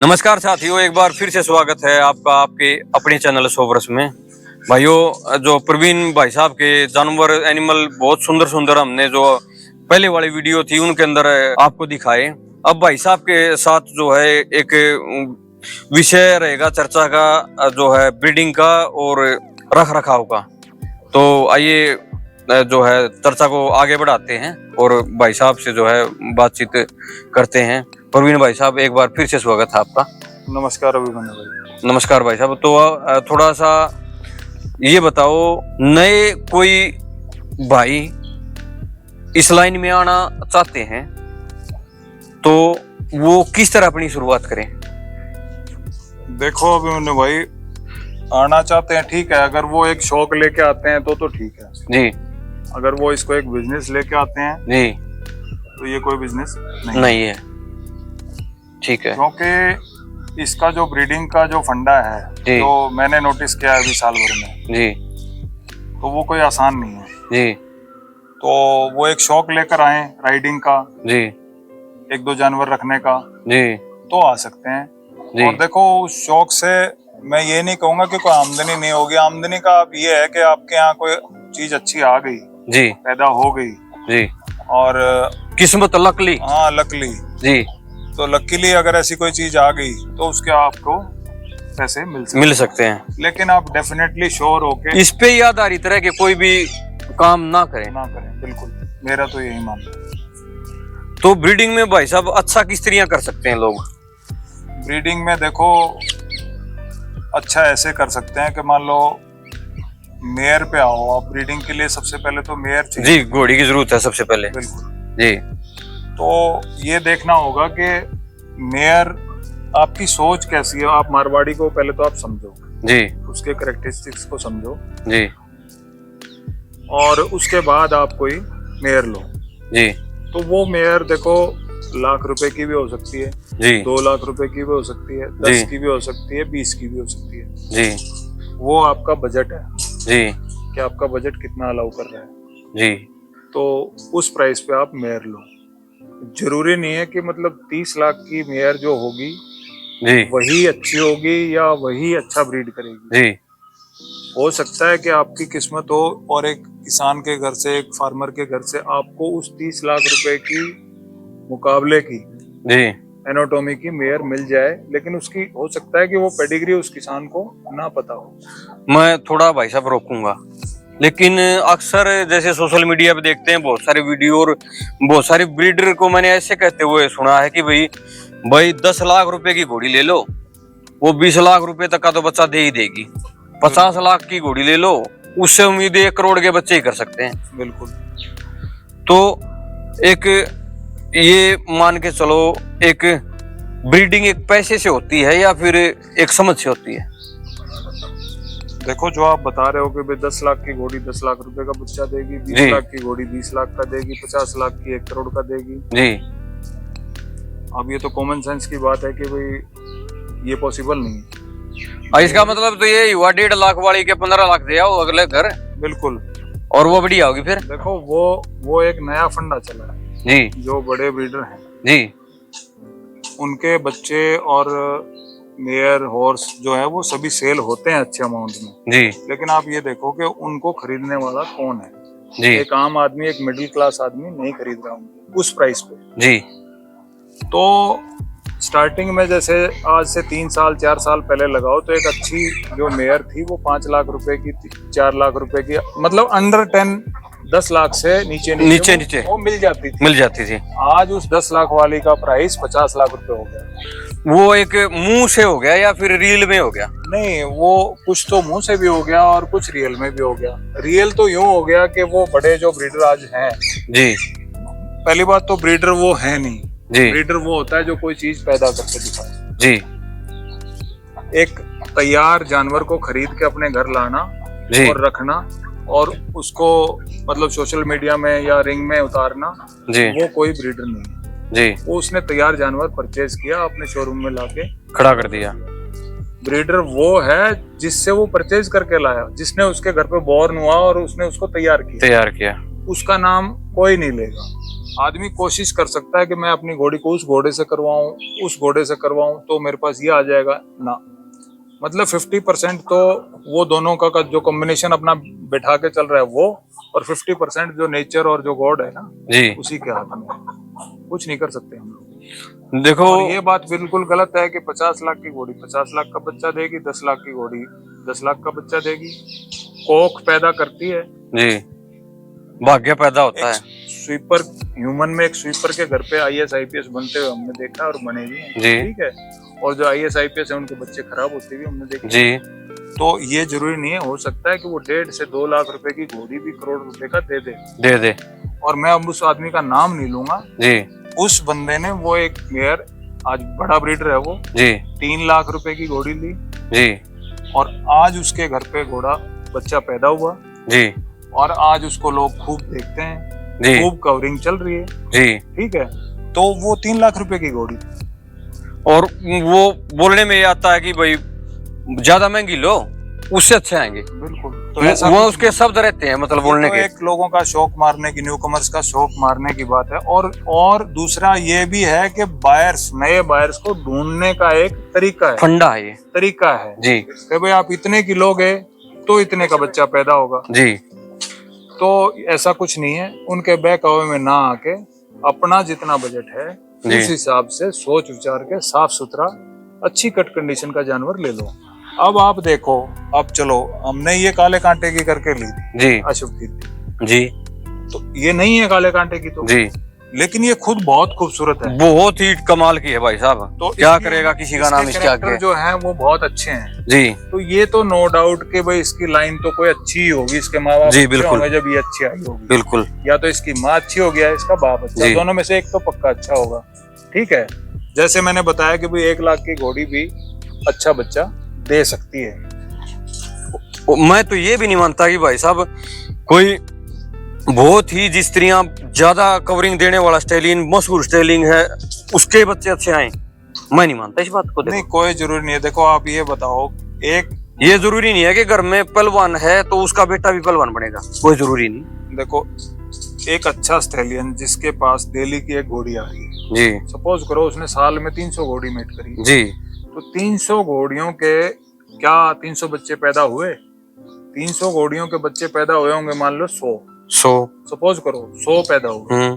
नमस्कार साथियों, एक बार फिर से स्वागत है आपका आपके अपने चैनल 100 वर्ष में। भाइयों, जो प्रवीण भाई साहब के जानवर एनिमल बहुत सुंदर सुंदर हमने जो पहले वाली वीडियो थी उनके अंदर आपको दिखाए। अब भाई साहब के साथ जो है एक विषय रहेगा चर्चा का, जो है ब्रीडिंग का और रख रखाव का। तो आइए जो है चर्चा को आगे बढ़ाते हैं और भाई साहब से जो है बातचीत करते हैं। प्रवीण भाई साहब, एक बार फिर से स्वागत है आपका। नमस्कार अभिमन्यु भाई। नमस्कार भाई साहब। तो थोड़ा सा ये बताओ, नए कोई भाई इस लाइन में आना चाहते हैं तो वो किस तरह अपनी शुरुआत करें? देखो अभिमन्यु भाई, आना चाहते हैं ठीक है। अगर वो एक शौक लेके आते हैं तो ठीक है जी। अगर वो इसको एक बिजनेस लेके आते हैं जी। तो ये कोई बिजनेस नहीं है। ठीक है। क्योंकि इसका जो ब्रीडिंग का जो फंडा है, जो मैंने नोटिस किया है अभी साल भर में जी, तो वो कोई आसान नहीं है जी। तो वो एक शौक लेकर आए राइडिंग का, जी, एक दो जानवर रखने का, जी, तो आ सकते हैं जी। और देखो उस शौक से मैं ये नहीं कहूंगा कि कोई आमदनी नहीं होगी। आमदनी का अब ये है कि आपके यहाँ कोई चीज अच्छी आ गई, जी, पैदा हो गई जी, और किस्मत लकली। हाँ लकली, जी, तो लकीली अगर ऐसी कोई चीज आ गई तो उसके आपको पैसे मिल सकते हैं। लेकिन आप डेफिनेटली श्योर होके इस पे ही आधारित रह के कोई भी काम ना करें। बिल्कुल, मेरा तो यही मानना है। तो ब्रीडिंग में भाई साहब अच्छा किस तरह कर सकते हैं लोग? ब्रीडिंग में देखो अच्छा ऐसे कर सकते हैं कि मान लो मेयर पे आओ आप ब्रीडिंग के लिए। सबसे पहले तो मेयर चाहिए जी, घोड़ी की जरूरत है सबसे पहले। बिल्कुल जी। तो ये देखना होगा कि मेयर आपकी सोच कैसी है। आप मारवाड़ी को पहले तो आप समझो जी, उसके उसके कैरेक्टरिस्टिक्स को समझो जी, और उसके बाद आप कोई मेयर लो। जी, तो वो मेयर देखो लाख रुपए की भी हो सकती है, जी, 2 लाख रुपए की भी हो सकती है, 10 की भी हो सकती है, 20 की भी हो सकती है। जी, वो आपका बजट है जी, कि आपका बजट कितना अलाउ कर रहा है। जी, तो उस प्राइस पे आप मेयर लो। जरूरी नहीं है कि मतलब 30 लाख की मेयर जो होगी जी, वही अच्छी होगी या वही अच्छा ब्रीड करेगी। जी, हो सकता है कि आपकी किस्मत हो और एक किसान के घर से, एक फार्मर के घर से आपको उस 30 लाख रुपए की मुकाबले की जी, एनाटॉमी की मेयर मिल जाए, लेकिन उसकी हो सकता है कि वो पेडिग्री उस किसान को ना पता हो। मैं थोड़ा भाई साहब रोकूंगा। लेकिन अक्सर जैसे सोशल मीडिया पे देखते हैं बहुत सारे वीडियो और बहुत सारे ब्रीडर को मैंने ऐसे कहते हुए सुना है कि भाई 10 लाख रुपए की घोड़ी ले लो, वो 20 लाख रुपए तक का तो बच्चा दे ही देगी। 50 लाख की घोड़ी ले लो, उससे उम्मीद 1 करोड़ के बच्चे ही कर सकते हैं। बिल्कुल। तो एक ये मान के चलो, एक ब्रीडिंग एक पैसे से होती है या फिर एक समझ से होती है? देखो जो आप बता रहे हो कि भाई 10 लाख की घोड़ी 10 लाख रुपए का बच्चा देगी, 20 लाख की घोड़ी 20 लाख का देगी, 50 लाख की 1 करोड़ का देगी। जी। अब ये तो कॉमन सेंस की बात है कि भाई ये पॉसिबल नहीं है। इसका मतलब तो ये हुआ 1.5 लाख वाली के 15 लाख दे आओ अगले घर। बिल्कुल। और वो बढ़िया होगी फिर। देखो वो एक नया फंडा चला है जी, जो बड़े ब्रीडर हैं जी, उनके बच्चे और मेयर हॉर्स जो है वो सभी सेल होते हैं अच्छे अमाउंट में। जी, लेकिन आप ये देखो कि उनको खरीदने वाला कौन है। जी, एक आम आदमी, एक मिडिल क्लास आदमी नहीं खरीद रहा हूँ उस प्राइस पे। जी, तो स्टार्टिंग में जैसे आज से 3 साल 4 साल पहले लगाओ तो एक अच्छी जो मेयर थी वो 5 लाख रुपए की, 4 लाख रुपए की, मतलब अंडर 10 लाख से नीचे वो मिल जाती थी। आज उस 10 लाख वाली का प्राइस 50 लाख रुपए हो गया। वो एक मुंह से हो गया या फिर रील में हो गया? नहीं, वो कुछ तो मुंह से भी हो गया और कुछ रियल में भी हो गया। रियल तो यूं हो गया कि वो बड़े जो ब्रीडर आज हैं, जी, पहली बात तो ब्रीडर वो है नहीं। जी, ब्रीडर वो होता है जो कोई चीज पैदा करके दिखाए। जी, एक तैयार जानवर को खरीद के अपने घर लाना जी, और रखना और उसको मतलब सोशल मीडिया में या रिंग में उतारना, जी, वो कोई ब्रीडर नहीं है। जी। वो उसने तैयार जानवर परचेज किया, अपने शोरूम में लाके खड़ा कर दिया। ब्रीडर वो है जिससे वो परचेज करके लाया, जिसने उसके घर पे बॉर्न हुआ और उसने उसको तैयार किया। उसका नाम कोई नहीं लेगा। आदमी कोशिश कर सकता है कि मैं अपनी घोड़ी को उस घोड़े से करवाऊं, उस घोड़े से करवाऊं तो मेरे पास ये आ जाएगा ना। मतलब 50% तो वो दोनों का जो कॉम्बिनेशन अपना बैठा के चल रहा है वो, और 50% जो नेचर और जो गॉड है ना जी, उसी के हाथ में है। कुछ नहीं कर सकते हम लोग। देखो और ये बात बिल्कुल गलत है कि 50 लाख की घोड़ी 50 लाख का बच्चा देगी, 10 लाख की घोड़ी 10 लाख का बच्चा देगी। कोख पैदा करती है जी, भाग्य पैदा होता है। स्वीपर ह्यूमन में एक स्वीपर के घर पे IAS IPS बनते हुए हमने देखा और बने भी हैं, जी। ठीक है। और जो IAS IPS है उनके बच्चे खराब होते भी हमने देखे। जी, तो ये जरूरी नहीं है, हो सकता है कि वो 1.5 से 2 लाख रुपए की घोड़ी भी करोड़ रुपए का दे दे। और मैं अब उस आदमी का नाम नहीं लूंगा जी, उस बंदे ने, वो एक मेयर आज बड़ा ब्रीडर है वो जी, 3 लाख रुपए की घोड़ी ली जी, और आज उसके घर पे घोड़ा बच्चा पैदा हुआ जी, और आज उसको लोग खूब देखते हैं, जी, खूब कवरिंग चल रही है, जी। ठीक है। तो वो 3 लाख रुपए की घोड़ी थी। और वो बोलने में ये आता है कि भाई ज्यादा महंगी लो, उससे अच्छे आएंगे। बिल्कुल। तो वो उसके शब्द रहते हैं, मतलब बोलने तो के। एक लोगों का शौक मारने की, न्यू कमर्स का शौक मारने की बात है। और दूसरा ये भी है कि बायर्स, नए बायर्स को ढूंढने का एक तरीका फंडा है ये। तरीका है जी, कि भाई आप इतने की लोगे तो इतने का बच्चा पैदा होगा। जी, तो ऐसा कुछ नहीं है। उनके बहकावे में ना आके अपना जितना बजट है उस हिसाब से सोच विचार के साफ सुथरा अच्छी कट कंडीशन का जानवर ले लो। अब आप देखो, अब चलो हमने ये काले कांटे की करके ली थी जी, अशुभ कीर्ति, जी, तो ये नहीं है काले कांटे की तो, जी, लेकिन ये खुद बहुत खूबसूरत है। बहुत ही कमाल की है भाई साहब। तो क्या करेगा किसी का नाम इसके आगे। जो है वो बहुत अच्छे हैं जी, तो ये तो नो डाउट कि भाई इसकी लाइन तो कोई अच्छी ही होगी, इसके माँ बाप जी, अच्छे बिल्कुल। होंगे जब ये अच्छी आई होगी। बिल्कुल। या तो इसकी माँ अच्छी होगी या इसका बाप अच्छा, जी। दोनों में से एक तो पक्का अच्छा होगा, ठीक है। जैसे मैंने बताया कि भाई 1 लाख की घोड़ी भी अच्छा बच्चा दे सकती है। मैं तो ये भी नहीं मानता कि भाई साहब कोई बहुत ही जिस स्त्रियां ज्यादा कवरिंग देने वाला स्टाइलिंग, मशहूर स्टाइलिंग है, उसके बच्चे अच्छे आए। मैं नहीं मानता इस बात को। नहीं, कोई जरूरी नहीं है। देखो आप ये बताओ, एक ये जरूरी नहीं है कि घर में पहलवान है तो उसका बेटा भी पहलवान बनेगा, कोई जरूरी नहीं। देखो, एक अच्छा स्टैलियन जिसके पास दिल्ली की एक घोड़ी आ रही है, जी, सपोज करो उसने साल में 300 घोड़ी मेट करी, जी, तो 300 घोड़ियों के क्या 300 बच्चे पैदा हुए? 300 घोड़ियों के बच्चे पैदा हुए होंगे, मान लो 100, सपोज करो 100 पैदा हुए।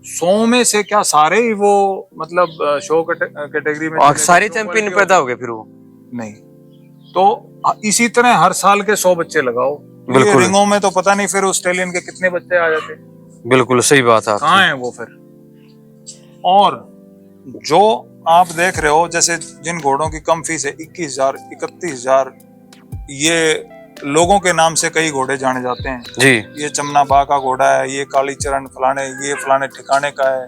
100 में से क्या सारे ही वो मतलब शो कैटेगरी में सारे चैंपियन पैदा हो गए फिर वो? नहीं। तो इसी तरह हर साल के 100 बच्चे लगाओ। बिल्कुल। रिंगों में तो पता नहीं फिर ऑस्ट्रेलियन के कितने बच्चे आ जाते। बिल्कुल सही बात है। कहाँ है वो फिर? और जो आप देख रहे हो, जैसे जिन घोड़ों की कम फीस है 21,000, 31,000, ये लोगों के नाम से कई घोड़े जाने जाते हैं जी। ये चमना बा का घोड़ा है, ये काली चरण फलाने, ये फलाने ठिकाने का है,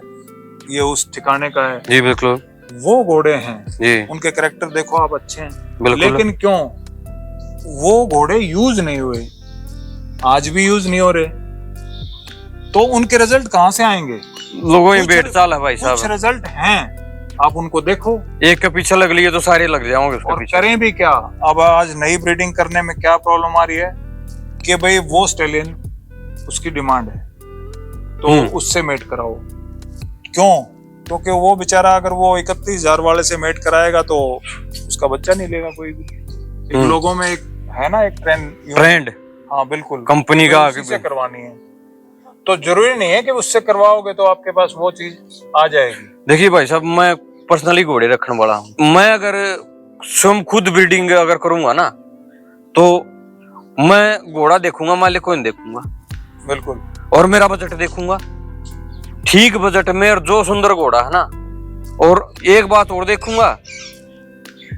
ये उस ठिकाने का है। जी बिल्कुल। वो घोड़े हैं जी। उनके कैरेक्टर देखो आप अच्छे हैं, बिल्कुल। लेकिन क्यों वो घोड़े यूज नहीं हुए, आज भी यूज नहीं हो रहे, तो उनके रिजल्ट कहाँ से आएंगे? लोगों में बेट चाल है भाई साहब। कुछ रिजल्ट हैं, आप उनको देखो। एक के पीछे लग लिए तो सारे लग जाओगे उसके और पीछे। करें भी क्या? अब आज नई ब्रीडिंग करने में क्या प्रॉब्लम आ रही है कि भाई वो स्टेलियन उसकी डिमांड है तो उससे मेट कराओ। क्यों? क्योंकि वो बेचारा अगर वो 31,000 वाले से मेट कराएगा तो उसका बच्चा नहीं लेगा कोई भी। एक लोगों में एक है ना, एक ट्रेंड। हाँ बिल्कुल, कंपनी का उसी से करवानी है। तो जरूरी नहीं है कि उससे करवाओगे तो आपके पास वो चीज आ जाएगी। देखिए भाई साहब, मैं पर्सनली घोड़े रखने वाला हूँ। मैं अगर स्वयं खुद ब्रीडिंग अगर करूंगा ना तो मैं घोड़ा देखूंगा, मालिक को नहीं देखूंगा। बिल्कुल। और मेरा बजट देखूंगा, ठीक बजट में, और जो सुंदर घोड़ा है ना। और एक बात और देखूंगा,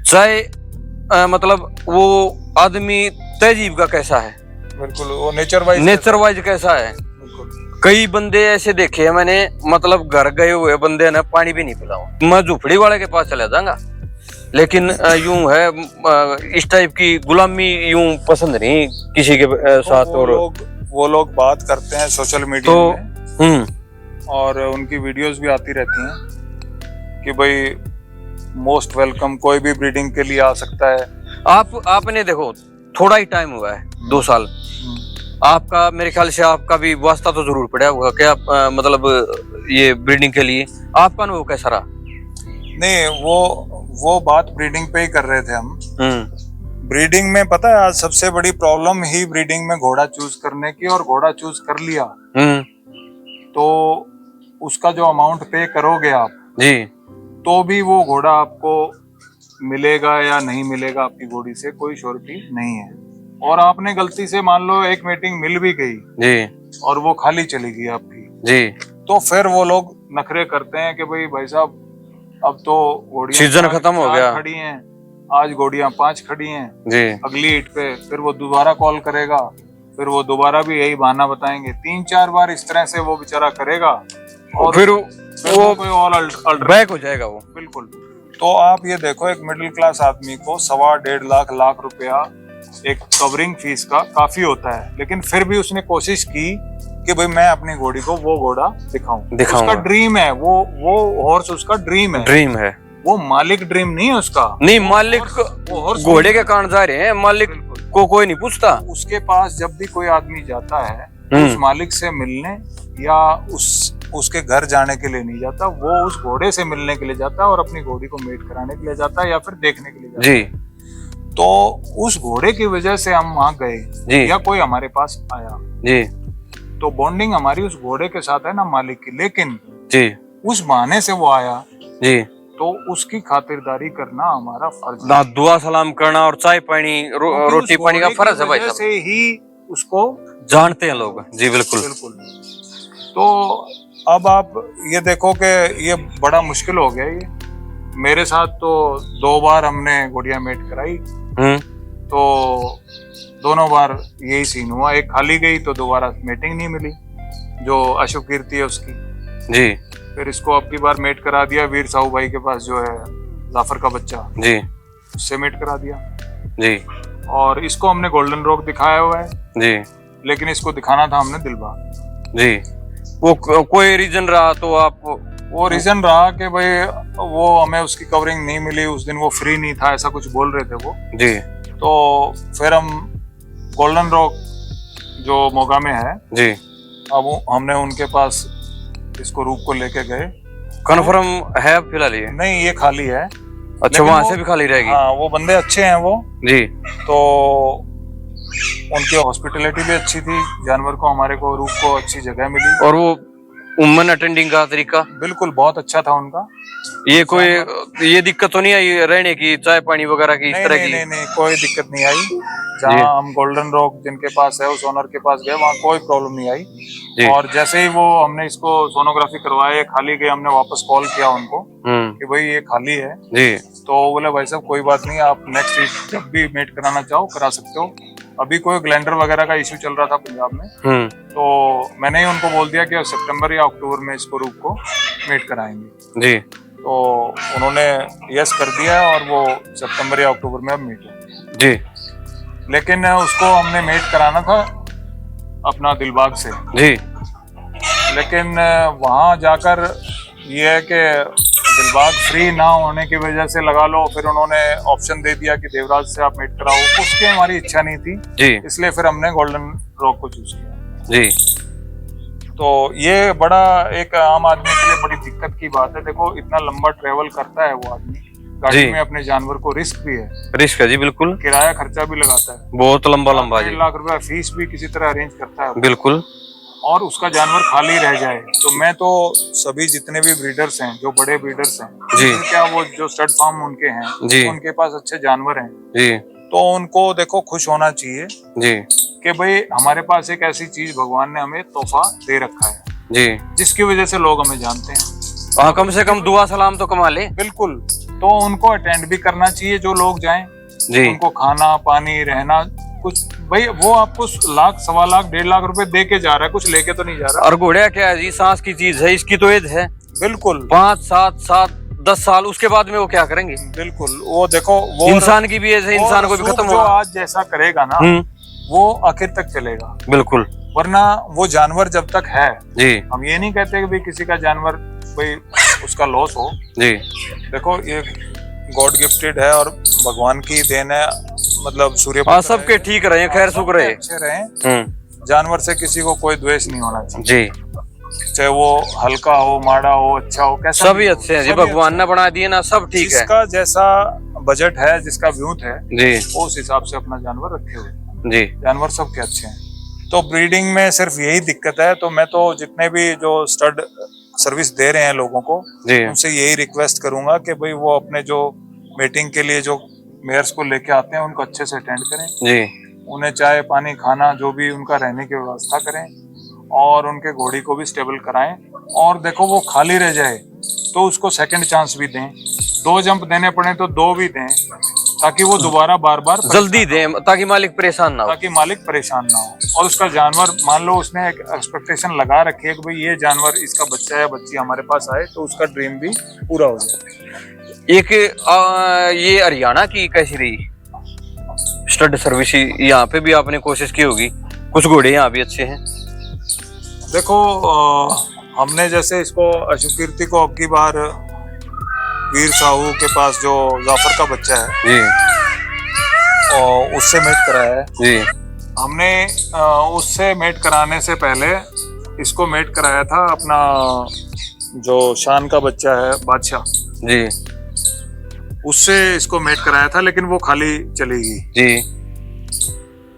चाहे मतलब वो आदमी तहजीब का कैसा है, बिल्कुल, वो नेचर वाइज कैसा है। कई बंदे ऐसे देखे हैं मैंने, मतलब घर गए हुए बंदे ने पानी भी नहीं पिलाओ। मैं झुपड़ी वाले के पास चला जाऊंगा, लेकिन यूं है इस टाइप की गुलामी यूं पसंद नहीं किसी के साथ। तो वो लोग बात करते हैं सोशल मीडिया में, और उनकी वीडियोस भी आती रहती हैं कि भाई मोस्ट वेलकम, कोई भी ब्रीडिंग के लिए आ सकता है। आपने देखो थोड़ा ही टाइम हुआ है, 2 साल, आपका मेरे ख्याल से आपका भी वास्ता तो जरूर पड़ा होगा क्या मतलब ये ब्रीडिंग के लिए आपका अनुभव कैसा रहा? नहीं, वो बात ब्रीडिंग पे ही कर रहे थे हम। ब्रीडिंग में पता है आज सबसे बड़ी प्रॉब्लम ही ब्रीडिंग में घोड़ा चूज करने की, और घोड़ा चूज कर लिया तो उसका जो अमाउंट पे करोगे आप जी, तो भी वो घोड़ा आपको मिलेगा या नहीं मिलेगा आपकी घोड़ी से कोई श्योरिटी नहीं है। और आपने गलती से मान लो एक मीटिंग मिल भी गई जी, और वो खाली चली गई आपकी, जी, तो फिर वो लोग नखरे करते हैं कि भाई साहब अब तो घोड़ियां सीजन खत्म हो गया, खड़ी हैं, आज घोड़ियां 5 खड़ी हैं जी, अगली ईट पे, फिर वो दोबारा कॉल करेगा, फिर वो दोबारा भी यही बहाना बताएंगे, 3-4 बार इस तरह से वो बेचारा करेगा और फिर वो कोई और बैक हो जाएगा वो। बिल्कुल। तो आप ये देखो एक मिडिल क्लास आदमी को 1.25 लाख रुपया एक कवरिंग फीस का काफी होता है, लेकिन फिर भी उसने कोशिश की कि भाई मैं अपनी घोड़ी को वो घोड़ा दिखाऊं। उसका ड्रीम है, वो हॉर्स उसका ड्रीम है, वो मालिक ड्रीम नहीं है उसका। नहीं, मालिक घोड़े के कारण जा रहे हैं, मालिक को कोई नहीं पूछता। उसके पास जब भी कोई आदमी जाता है उस मालिक से मिलने या उसके घर जाने के लिए नहीं जाता, वो उस घोड़े से मिलने के लिए जाता है और अपनी घोड़ी को मेट कराने के लिए जाता है या फिर देखने के लिए जाता है। तो उस घोड़े की वजह से हम वहां गए या कोई हमारे पास आया जी, तो बॉन्डिंग हमारी उस घोड़े के साथ है ना मालिक की, लेकिन जी उस बहाने से वो आया जी, तो उसकी खातिरदारी करना हमारा फर्ज है। दुआ सलाम करना और चाय पानी रोटी पानी का फर्ज है भाई साहब, से ही उसको जानते हैं लोग। जी बिल्कुल बिल्कुल। तो अब आप ये देखो कि ये बड़ा मुश्किल हो गया। ये मेरे साथ तो 2 बार हमने घोड़ियां मेट कराई, तो दोनों बार यही सीन हुआ, एक खाली गई तो दोबारा मेटिंग नहीं मिली, जो अशोक कीर्ति है उसकी जी। फिर इसको अब की बार मेट करा दिया वीर साहू भाई के पास, जो है जाफर का बच्चा जी, उससे मेट करा दिया जी। और इसको हमने गोल्डन रॉक दिखाया हुआ है जी, लेकिन इसको दिखाना था हमने दिलबाग जी। वो कोई रीजन रहा तो आप? वो रीजन रहा कि भाई वो हमें उसकी कवरिंग नहीं मिली, उस दिन वो फ्री नहीं था, ऐसा कुछ बोल रहे थे वो जी। तो फिर हम गोल्डन रॉक जो मोगा में है जी, अब हमने उनके पास इसको रूप को लेके गए। कन्फर्म है फिलहाल? ये नहीं, ये खाली है। अच्छा, वहां से भी खाली रहेगी? हाँ, वो बंदे अच्छे हैं वो जी, तो उनकी हॉस्पिटलिटी भी अच्छी थी, जानवर को हमारे को रूप को अच्छी जगह मिली, और वो वुमन अटेंडिंग का तरीका बिल्कुल बहुत अच्छा था उनका। ये दिक्कत तो नहीं आई रहने की, चाय पानी वगैरह की, इस तरह की? नहीं, कोई दिक्कत नहीं आई। जहाँ हम गोल्डन रॉक जिनके पास है उस ओनर के पास गए, वहाँ कोई प्रॉब्लम नहीं आई। और जैसे ही वो हमने इसको सोनोग्राफी करवाए, खाली गए, हमने वापस कॉल किया उनको कि भाई ये खाली है जी, तो बोले भाई साहब कोई बात नहीं, आप नेक्स्ट वीक जब भी मेट कराना चाहो करा सकते हो। अभी कोई ग्लैंडर वगैरह का इश्यू चल रहा था पंजाब में, तो मैंने ही उनको बोल दिया कि सितंबर या अक्टूबर में इसको रूप को मेट कराएंगे जी। तो उन्होंने यस कर दिया और वो सितंबर या अक्टूबर में अब मेट है जी। लेकिन उसको हमने मेट कराना था अपना दिलबाग से जी, लेकिन वहां जाकर ये है कि दिलबाग फ्री ना होने की वजह से लगा लो, फिर उन्होंने ऑप्शन दे दिया कि देवराज से आप मेट कराओ, उसकी हमारी इच्छा नहीं थी जी, इसलिए फिर हमने गोल्डन रॉक को चूज किया जी। तो ये बड़ा एक आम आदमी के लिए बड़ी दिक्कत की बात है। देखो इतना लंबा ट्रेवल करता है वो आदमी, गाड़ी में अपने जानवर को रिस्क भी है, रिस्क है जी बिल्कुल, किराया खर्चा भी लगाता है, बहुत लंबा 1.5 लाख रुपया फीस भी किसी तरह अरेंज करता है बिल्कुल, और उसका जानवर खाली रह जाए। तो मैं तो सभी जितने भी ब्रीडर्स हैं, जो बड़े ब्रीडर्स हैं जी, क्या वो जो स्टड फार्म उनके हैं जी, उनके पास अच्छे जानवर हैं जी, तो उनको देखो खुश होना चाहिए जी कि भाई हमारे पास एक ऐसी चीज भगवान ने हमें तोहफा दे रखा है जी, जिसकी वजह से लोग हमें जानते हैं। कम से कम दुआ सलाम तो कमा ले बिल्कुल, तो उनको अटेंड भी करना चाहिए जो लोग जाएं जी, उनको खाना पानी रहना कुछ, भाई वो आपको 1 लाख 1.25 लाख 1.5 लाख रुपए दे के जा रहा है, कुछ लेके तो नहीं जा रहा। और घोड़ा क्या है जी, सांस की चीज है, इसकी तो एज है बिल्कुल 5, 7, 10 साल, उसके बाद में वो क्या करेंगे बिल्कुल। वो देखो वो इंसान की भी एज है, इंसान को भी खत्म हो, आज जैसा करेगा ना वो आखिर तक चलेगा बिल्कुल, वरना वो जानवर जब तक है जी, हम ये नहीं कहते कि भाई किसी का जानवर भाई उसका लॉस हो जी। देखो ये गॉड गिफ्टेड है और भगवान की देन है, मतलब सूर्य सबके ठीक रहे, खैर सुख रहे, अच्छे रहे, जानवर से किसी को कोई द्वेष नहीं होना चाहिए, जी। चाहे वो हल्का हो, माड़ा हो, अच्छा हो, कैसा सभी भी हो, अच्छे हैं जी, सभी भगवान ने बना दिए ना, सब ठीक है जिसका जैसा बजट है, जिसका व्यूथ है, जी। वो उस हिसाब से अपना जानवर रखे हुए हैं। जी जानवर सबके अच्छे हैं। तो ब्रीडिंग में सिर्फ यही दिक्कत है। तो मैं तो जितने भी जो स्टड सर्विस दे रहे हैं लोगों को, जी उनसे यही रिक्वेस्ट करूंगा कि भाई वो अपने जो मीटिंग के लिए जो मेयर्स को लेके आते हैं उनको अच्छे से अटेंड करें, जी उन्हें चाय पानी खाना जो भी उनका रहने की व्यवस्था करें, और उनके घोड़ी को भी स्टेबल कराएं। और देखो वो खाली रह जाए तो उसको सेकंड चांस भी दें, 2 जंप देने पड़े तो 2 भी दें, ताकि वो दोबारा बार बार जल्दी दें ताकि मालिक परेशान ना हो। ताकि मालिक परेशान ना हो। और उसका जानवर, मान लो उसने एक एक्सपेक्टेशन लगा रखी है कि भाई ये जानवर, इसका बच्चा या बच्ची हमारे पास आए तो उसका ड्रीम भी पूरा हो जाए। एक ये हरियाणा की कैसी रही स्टड सर्विस? यहाँ पे भी आपने कोशिश की होगी, कुछ घोड़े यहाँ भी अच्छे हैं। देखो हमने जैसे इसको अशुकीर्ति को अब की बार वीर साहू के पास जो जाफर का बच्चा है जी, और उससे मेट कराया है जी हमने। उससे मेट कराने से पहले इसको मेट कराया था अपना जो शान का बच्चा है बादशाह, जी उससे इसको मेट कराया था, लेकिन वो खाली चली गई। जी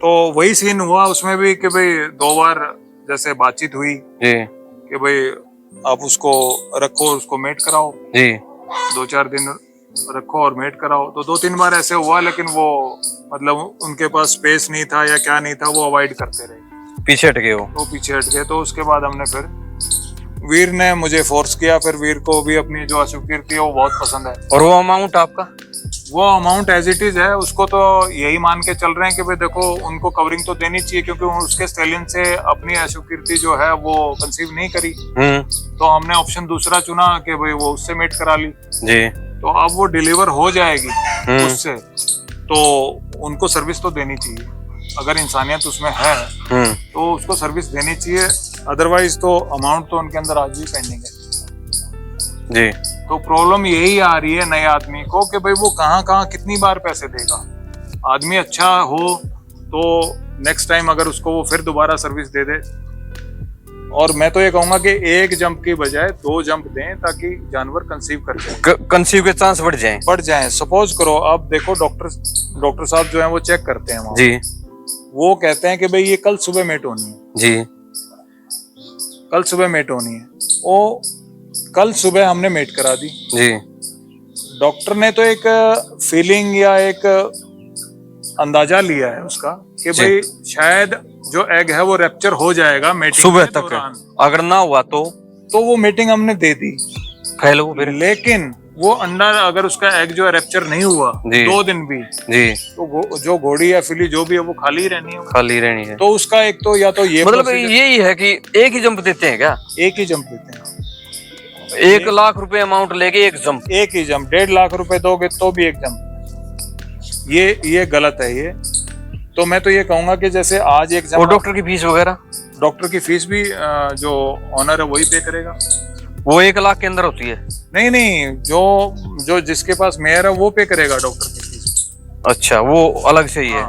तो वही सीन हुआ उसमें भी कि भाई 2 बार जैसे बातचीत हुई जी कि भाई आप उसको रखो, उसको मेट कराओ, जी 2-4 दिन रखो और मेट कराओ। तो 2-3 बार ऐसे हुआ, लेकिन वो मतलब उनके पास स्पेस नहीं था या क्या नहीं था, वो अवॉइड करते रहे, पीछे हट गए हो। वो पीछे हट गए। तो उसके बाद हमने फिर वीर ने मुझे फोर्स किया, फिर वीर को भी अपनी जो अशुकीर्ति है वो बहुत पसंद है। और वो अमाउंट आपका? वो अमाउंट एज इट इज है, उसको तो यही मान के चल रहे हैं कि भाई देखो उनको कवरिंग तो देनी चाहिए, क्योंकि उसके स्टेलियन से अपनी अशुकीर्ति जो है वो कंसीव नहीं करी। तो हमने ऑप्शन दूसरा चुना कि भाई वो उससे मेट करा ली। जी। तो अब वो डिलीवर हो जाएगी उससे, तो उनको सर्विस तो देनी चाहिए। अगर इंसानियत उसमें है तो उसको सर्विस देनी चाहिए, अदरवाइज तो अमाउंट तो उनके अंदर आज भी पेंडिंग है जी। तो प्रॉब्लम यही आ रही है नए आदमी को कि भाई वो कहाँ कितनी बार पैसे देगा। आदमी अच्छा हो तो नेक्स्ट टाइम अगर उसको वो फिर दोबारा सर्विस दे दे। और मैं तो ये कहूंगा कि 1 जंप की बजाय 2 जंप दें, ताकि जानवर कंसीव कर जाए, कंसीव के चांस बढ़ जाएं। सपोज करो, अब देखो डॉक्टर साहब जो है वो चेक करते हैं वहाँ। जी। वो कहते हैं कि भाई ये कल सुबह मेट होनी है, जी कल सुबह मेट होनी है। वो कल सुबह हमने मेट करा दी जी। डॉक्टर ने तो एक फीलिंग या एक अंदाजा लिया है उसका कि भाई शायद जो एग है वो रैप्चर हो जाएगा मीटिंग सुबह तक, अगर ना हुआ तो वो मीटिंग हमने दे दी, फैल वो फिर। लेकिन वो अंडा अगर उसका एग जो है रैप्चर नहीं हुआ 2 दिन भी जी, तो जो घोड़ी या फिली जो भी है वो खाली रहनी है। तो उसका एक तो या तो ये मतलब यही है कि एक ही जंप देते हैं क्या? एक ही जंप देते हैं, 1 लाख रुपए अमाउंट लेके एक जंप। 1 ही जंप। 1.5 लाख रुपए दोगे तो भी एक जंप, ये गलत है ये। तो मैं तो ये कहूंगा कि जैसे आज एक जंप। और डॉक्टर की फीस वगैरह? डॉक्टर की फीस भी जो ऑनर है वही पे करेगा। वो 1 लाख के अंदर होती है? नहीं, जो जिसके पास मेयर है वो पे करेगा डॉक्टर की फीस। अच्छा, वो अलग से ही है।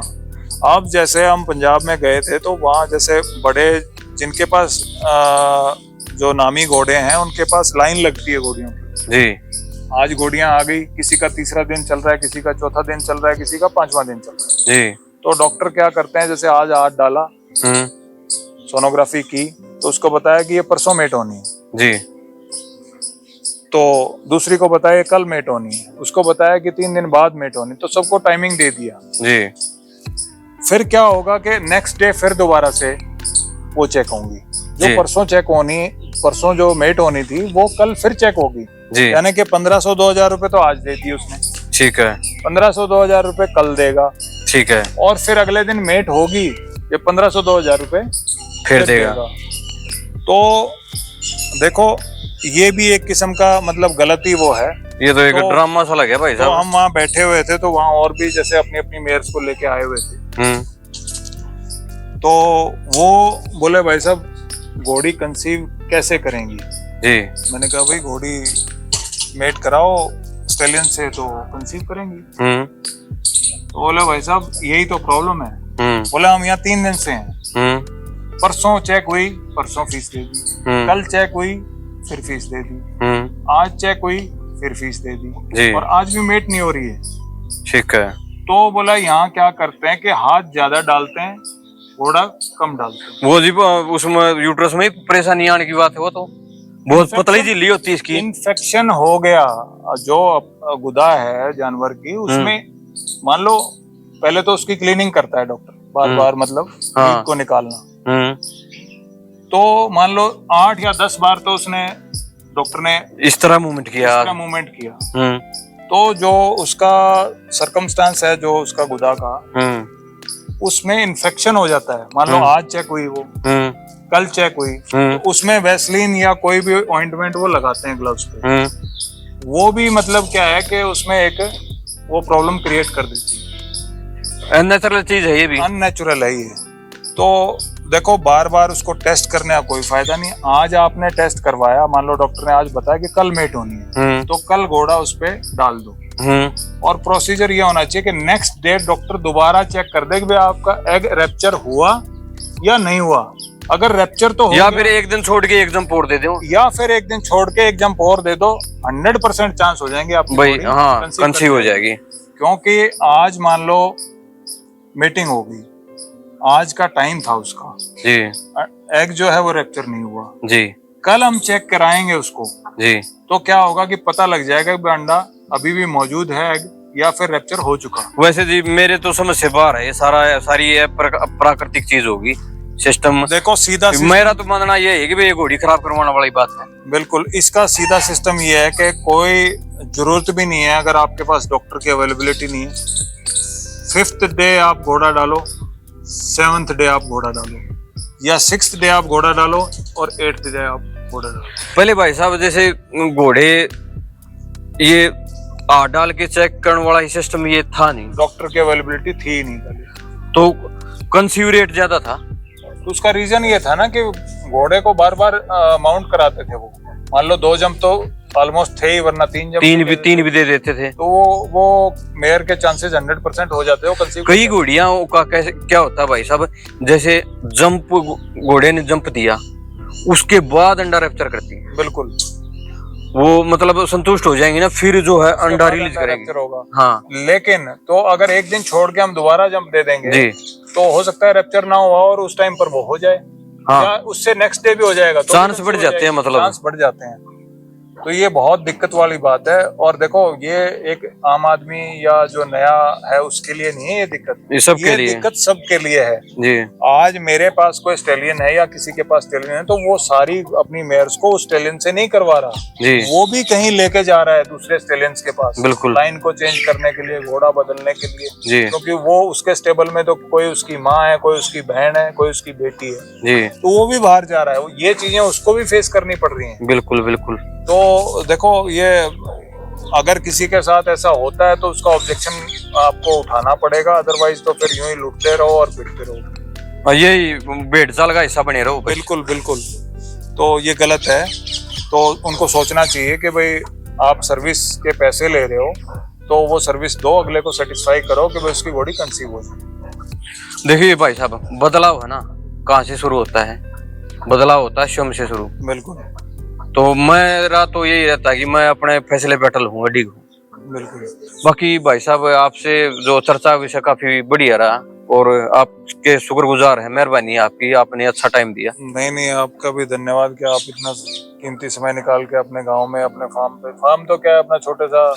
अब जैसे हम पंजाब में गए थे तो वहाँ जैसे बड़े जिनके पास जो नामी घोड़े हैं उनके पास लाइन लगती है घोड़ियों की। जी। आज घोड़ियां आ गई, किसी का 3रा दिन चल रहा है, किसी का 4था दिन चल रहा है, किसी का 5वां दिन चल रहा है। जी। तो डॉक्टर क्या करते हैं, जैसे आज हाथ डाला, सोनोग्राफी की, तो उसको बताया कि ये परसों मेट होनी है जी। तो दूसरी को बताया कल मेट होनी है, उसको बताया कि 3 दिन बाद मेट होनी, तो सबको टाइमिंग दे दिया जी। फिर क्या होगा कि नेक्स्ट डे फिर दोबारा से वो चेक होंगी। जो परसों जो मेट होनी थी वो कल फिर चेक होगी, यानी कि 1500-2000 रुपए तो आज दे दिए उसने, ठीक है, 1500-2000 रुपए कल देगा, ठीक है, और फिर अगले दिन मेट होगी, ये 1500-2000 रुपए फिर देगा। तो देखो ये भी एक किस्म का मतलब गलती वो है, ये तो एक ड्रामा सा लग गया भाई साहब। तो हम वहाँ बैठे हुए थे तो वहाँ और भी जैसे अपनी मेयर्स को लेके आए हुए थे, तो वो बोले भाई साहब घोड़ी कंसीव कैसे करेंगी जी। मैंने कहा भाई घोड़ी मेट कराओ स्टेलियन से तो कंसीव करेंगी। तो बोले भाई साहब यही तो प्रॉब्लम है। बोले हम यहाँ 3 दिन से हैं, परसों चेक हुई, परसों फीस दे दी, कल चेक हुई, फिर फीस दे दी, आज चेक हुई, फिर फीस दे जी। दी, और आज भी मेट नहीं हो रही है। ठीक है। तो बोला यहाँ क्या करते हैं कि हाथ ज्यादा डालते हैं, घोड़ा कम डालते हैं। वो जी उसमें यूट्रस में परेशानी आने की बात है, वो तो बहुत पतली झिल्ली होती है इसकी। इन्फेक्शन हो गया जो गुदा है जानवर की, उसमें मान लो पहले तो उसकी क्लीनिंग करता है डॉक्टर, बार बार मतलब लीक को निकालना। तो मान लो 8 या 10 बार तो उसने डॉक्टर ने इस तरह मूवमेंट किया। तो जो उसका सरकमस्टांस है, जो उसका गुदा का, उसमें इन्फेक्शन हो जाता है। मान लो आज चेक हुई वो, कल चेक हुई, तो उसमें वैसलीन या कोई भी ऑइंटमेंट वो लगाते हैं ग्लव्स पे। वो भी मतलब क्या है कि उसमें एक वो प्रॉब्लम क्रिएट कर देती है। अननेचुरल चीज है ये भी, अननेचुरल है ये। तो देखो बार बार उसको टेस्ट करने का कोई फायदा नहीं। आज आपने टेस्ट करवाया, मान लो डॉक्टर ने आज बताया कि कल मेट होनी है, तो कल घोड़ा उस पे डाल दो। और प्रोसीजर ये होना चाहिए कि नेक्स्ट डे डॉक्टर दोबारा चेक कर दे कि भाई आपका एग रैप्चर हुआ या नहीं हुआ। अगर रैप्चर तो हो या फिर एक दिन छोड़ के एक जंप और दे दो, या फिर एक दिन छोड़ के एक जंप और दे दो, 100% चांस हो जाएंगे आपकी भाई। हाँ, कंसीव हो जाएगी। क्योंकि आज मान लो मीटिंग होगी, आज का टाइम था उसका जी, एग जो है वो रैप्चर नहीं हुआ जी, कल हम चेक कराएंगे उसको जी, तो क्या होगा कि पता लग जाएगा कि अंडा अभी भी मौजूद है एग या फिर रैप्चर हो चुका। वैसे जी मेरे तो समझ से बाहर है ये सारी ये प्राकृतिक चीज होगी सिस्टम। देखो सीधा मेरा तो मानना ये है कि भाई ये घोड़ी खराब करवाने वाली बात है। बिल्कुल, इसका सीधा सिस्टम ये है कि कोई जरूरत भी नहीं है, अगर आपके पास डॉक्टर की अवेलेबिलिटी नहीं है, 5th डे आप घोड़ा डालो, 7th डे आप घोड़ा डालो, या 6th डे आप घोड़ा डालो, और 8th डे आप घोड़ा डालो। पहले भाई साहब जैसे घोड़े ये डाल के चेक करने वाला ही सिस्टम ये था नहीं, डॉक्टर की अवेलेबिलिटी थी ही नहीं पहले, तो कंसीव रेट ज्यादा था। तो उसका रीजन ये था ना कि घोड़े को बार बार माउंट कराते थे वो। मान लो 2 जंप तो ऑलमोस्ट थे ही, वरना 3 जंप तीन भी दे देते थे, तो वो मेयर के चांसेस 100% हो जाते हैं कंसीव। कई घोड़ियां का कैसे क्या होता है भाई साहब, जैसे जंप घोड़े ने जंप दिया उसके बाद अंडा रैप्चर करती है। बिल्कुल, वो मतलब संतुष्ट हो जाएंगी ना, फिर जो है अंडा रिलीज करेंगे। होगा। हाँ, लेकिन तो अगर एक दिन छोड़ के हम दोबारा जंप दे देंगे जी, तो हो सकता है रैप्चर ना हुआ और उस टाइम पर वो हो जाए। हाँ, या उससे नेक्स्ट डे भी हो जाएगा, तो चांस बढ़ जाते हैं, मतलब चांस बढ़ जाते हैं। तो ये बहुत दिक्कत वाली बात है। और देखो ये एक आम आदमी या जो नया है उसके लिए नहीं है ये दिक्कत, ये दिक्कत सबके लिए है जी। आज मेरे पास कोई स्टेलियन है या किसी के पास स्टेलियन है, तो वो सारी अपनी मेयर्स को उस स्टेलियन से नहीं करवा रहा जी, वो भी कहीं लेके जा रहा है दूसरे स्टेलियंस के पास, बिल्कुल, लाइन को चेंज करने के लिए, घोड़ा बदलने के लिए जी, क्योंकि वो उसके स्टेबल में तो कोई उसकी माँ है, कोई उसकी बहन है, कोई उसकी बेटी है जी, तो वो भी बाहर जा रहा है। ये चीजें उसको भी फेस करनी पड़ रही हैं। बिल्कुल बिल्कुल। तो देखो ये अगर किसी के साथ ऐसा होता है तो उसका ऑब्जेक्शन आपको उठाना पड़ेगा, अदरवाइज तो फिर यूं ही लुटते रहो और पिटते रहो, यही भेड़ चाल का हिस्सा बने रहो। बिल्कुल बिल्कुल। तो ये गलत है। तो उनको सोचना चाहिए कि भाई आप सर्विस के पैसे ले रहे हो तो वो सर्विस दो, अगले को सेटिस्फाई करो कि भाई उसकी बॉडी कंसीव हो जाए। देखिए भाई साहब, बदलाव है ना कहाँ से शुरू होता है? बदलाव होता है स्वयं से शुरू। बिल्कुल। तो मेरा तो यही रहता है कि मैं अपने फैसले पे अटल हूँ, अडिग हूँ। बिल्कुल। बाकी भाई साहब आपसे जो चर्चा विषय काफी बढ़िया रहा और आपके शुक्रगुजार है, मेहरबानी है आपकी, आपने अच्छा टाइम दिया। नहीं, आपका भी धन्यवाद कि आप इतना कीमती समय निकाल के अपने गांव में, अपने फार्म तो क्या है अपना छोटे सा,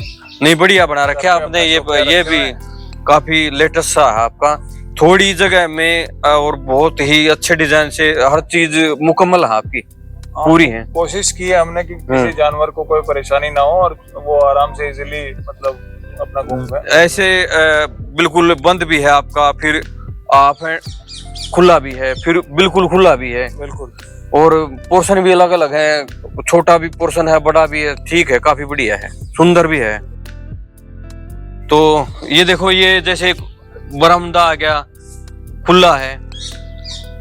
नहीं बढ़िया बना रखा आपने। ये भी काफी लेटेस्ट सा है आपका, थोड़ी जगह में और बहुत ही अच्छे डिजाइन से हर चीज मुकम्मल है आपकी, पूरी है। कोशिश की है हमने कि किसी जानवर को कोई परेशानी ना हो और वो आराम से इजीली मतलब अपना घूम पाए। ऐसे बिल्कुल बंद भी है आपका, फिर आप खुला भी है, फिर बिल्कुल खुला भी है, बिल्कुल। और पोर्शन भी अलग अलग है, छोटा भी पोर्शन है, बड़ा भी है, ठीक है, काफी बढ़िया है, सुंदर भी है। तो ये देखो, ये जैसे बरामदा आ गया, खुला है,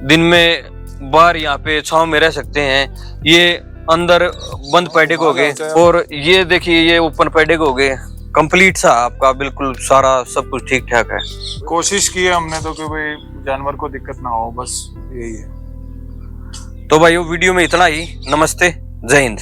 दिन में बाहर यहाँ पे छांव में रह सकते हैं। ये अंदर बंद पैडिक हो गए, और ये देखिए ये ओपन पैडिक हो गए, कंप्लीट सा आपका, बिल्कुल सारा सब कुछ ठीक ठाक है। कोशिश की है हमने तो कि भाई जानवर को दिक्कत ना हो, बस यही है। तो भाइयों वीडियो में इतना ही। नमस्ते, जय हिंद।